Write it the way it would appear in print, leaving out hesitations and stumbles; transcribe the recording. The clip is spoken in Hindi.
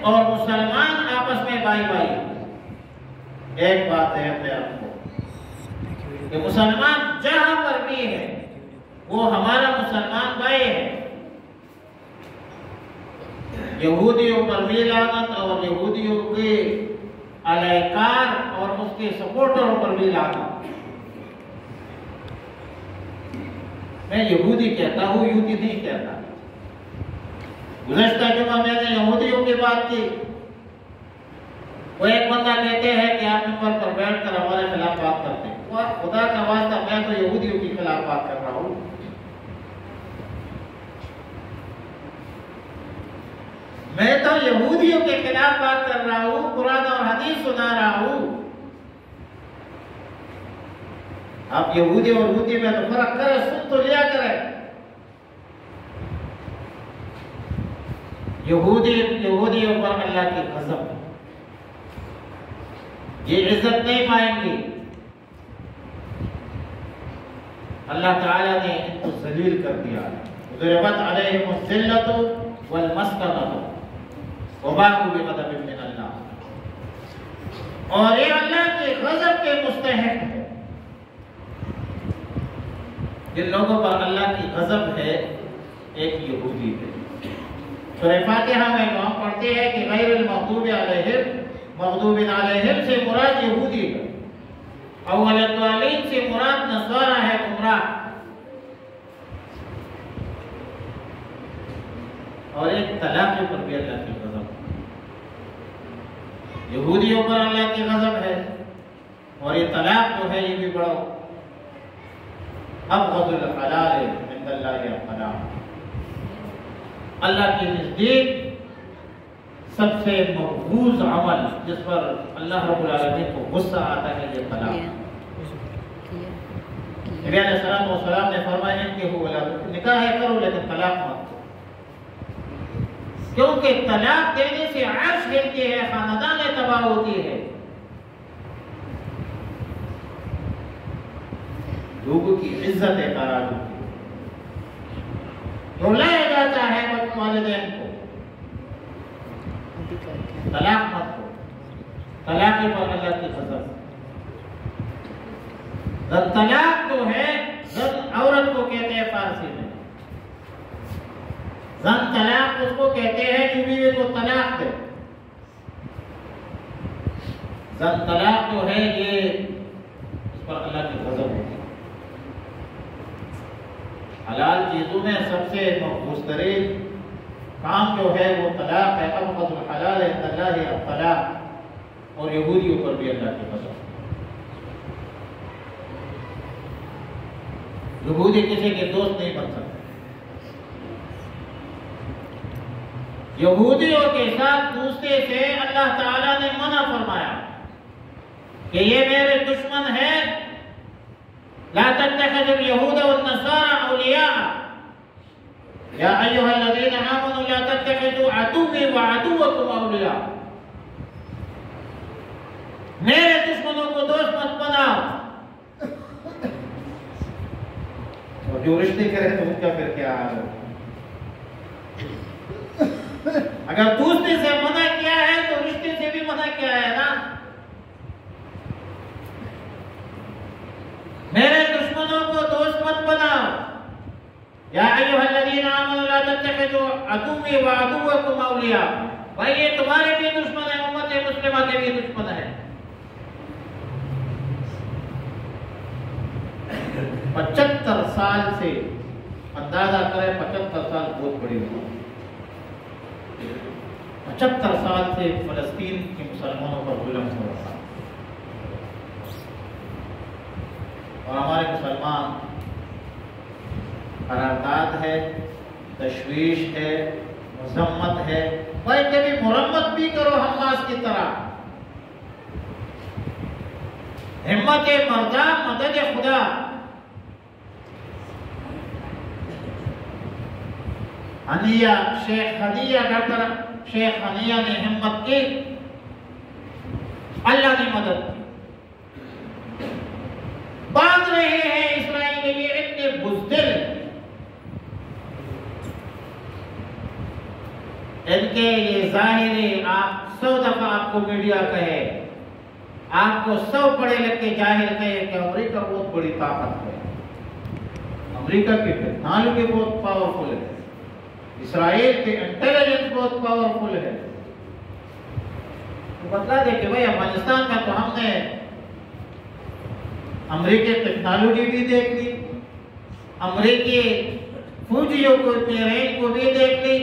और मुसलमान आपस में भाई भाई। एक बात है अपने आपको कि मुसलमान जहां पर भी है वो हमारा मुसलमान भाई है। यहूदियों पर भी लानत और यहूदियों के अलैकार और उसके सपोर्टरों पर भी लानत। मैं यहूदी कहता हूँ, यूदी नहीं कहता। गुज़श्ता जुमा मैंने यहूदियों की बात की। वो एक बंदा कहते हैं कि आप मिंबर पर बैठकर हमारे खिलाफ बात करते हैं। और खुदा का वास्ता मैं तो यहूदियों के खिलाफ बात कर रहा हूँ। मैं तो यहूदियों के खिलाफ बात कर रहा हूँ, कुरान और हदीस सुना रहा हूँ। आप यहूदी और यहूदी में तो फर्क करे, सुन तो लिया करे। यहूदियों पर अल्लाह की कसम ये इज्जत नहीं पाएंगे। अल्लाह ताला ने इनको जलील कर दिया। ज़ुरिबत अलैहिमुज़ ज़िल्लतु वल मस्कनतु व बाक़ू बिग़ज़बिन मिन अल्लाह। और ये अल्लाह के गज़ब के मुस्तहिक़ है। जिन लोगों पर अल्लाह की गज़ब है एक यहूदी है। सूरह फातिहा में हम पढ़ते हैं कि गैरुल मग़दूबि अलैहिम से मुराद यहूदी है, अव्वलद्दालीन से मुराद नस्वारा है, गुमराह। और एक तलाक पर भी अल्लाह की गज़ब। यहूदियों पर अल्लाह की गज़ब है और ये तलाक जो है ये भी बड़ा अबग़ज़ुल हलाल इंदल्लाहि तलाक। अल्लाह के नज़दीक सबसे मक़बूज़ अमल जिस पर अल्लाह रब्बुल आलमीन को गुस्सा आता है ये तलाक। नबी अलैहिस्सलाम ने फरमाया कि निकाह करो लेकिन तलाक मत दो, क्योंकि तलाक देने से अर्श हिलती है, खानदान तबाह होती है, लोगों की इज्जत करार होती है, रुलाया जाता है वालिदैन को। तलाक मत दो। तलाक पर अल्लाह की गज़ब। तलाक जो है औरत को कहते हैं फारसी में, जन तलाक उसको कहते हैं कि बीवी को तलाक दे। जन तलाक जो है ये उस पर अल्लाह की गज़ब होती है। हलाल चीजों में सबसे मुस्तरीन काम जो है वो तलाक है। अबग़ज़ुल हलाल इंदल्लाहि तलाक। और यहूदियों पर भी अल्लाह की गज़ब। यहूदी किसी के दोस्त नहीं बन सकते। यहूदियों के साथ दूसरे से अल्लाह ताला ने मना फरमाया कि ये मेरे दुश्मन है। ला तत्तखिज़ुल यहूद वन नसारा औलिया या अय्युहल्लज़ीना आमनू ला तत्तखिज़ू अदुव्वी व अदुव्वकुम औलिया। मेरे दुश्मनों को दोस्त मत बनाओ। और जो रिश्ते करे तो उनका फिर क्या हाल हो? अगर दूसरे से मना किया है तो रिश्ते से भी मना किया है ना। मेरे दुश्मनों को दोस्त मत बनाओ। या अय्युहल्लज़ीना आमनू ला तत्तखिज़ू अदुव्वी व अदुव्वकुम औलिया। भाई ये तुम्हारे भी दुश्मन है, उम्मत मुस्लिमा के भी दुश्मन है। 75 साल से अंदाजा करें, 75 साल बहुत बड़ी उम्र। 75 साल से फलस्तीन के मुसलमानों पर जुल्म हो रहा है और हमारे मुसलमान करारदाद है, तशवीश है, मजम्मत है। भाई कभी मुरम्मत भी करो हमास की तरह। हिम्मत मर्दा मदद खुदा। हनिया शेख हनिया डॉक्टर शेख हनिया ने हिम्मत की, अल्लाह ने मदद की। बांध रहे हैं इस्राएल ये इतने बुज़दिल, इनके ये ज़ाहिरी आपको मीडिया कहे, आपको सब पढ़े लिखे जाहिर कहे कि अमेरिका बहुत बड़ी ताकत है, अमेरिका की टेक्नोलॉजी बहुत पावरफुल है, इसराइल की इंटेलिजेंस बहुत पावरफुल है, तो बतला दे कि भाई अफगानिस्तान में तो हमने अमेरिकी टेक्नोलॉजी भी देख ली, अमेरिकी फौजियों को, रेंज को भी देख ली,